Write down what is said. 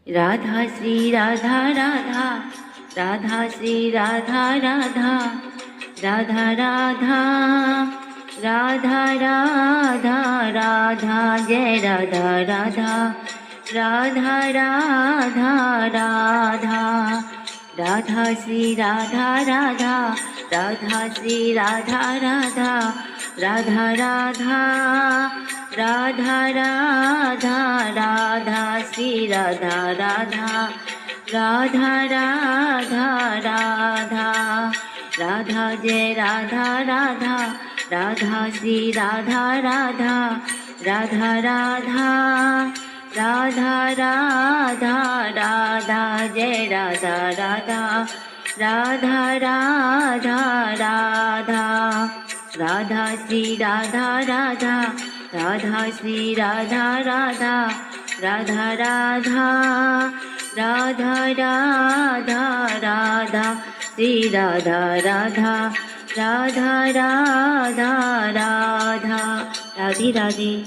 Radha Shri Radha Radha, Radha Shri Radha Radha, Radha Radha, Radha Radha Radha, Jai Radha Radha, Radha Radha Radha, Radha Shri Radha Radha, Radha Shri Radha Radha, Radha Radha, Radha Radha Radha Shri Radha Radha, Radha Radha Radha, Radha Jai Radha Radha, Radha Shri Radha Radha, Radha Radha, Radha Radha Radha, Jai Radha Radha, Radha Radha Radha, Radha Shri Radha Radha, Radha Shri Radha Radha, Radha Radha, Radha Radha Radha Shri Radha Radha, Radha Radha Radha, Radhe Radhe.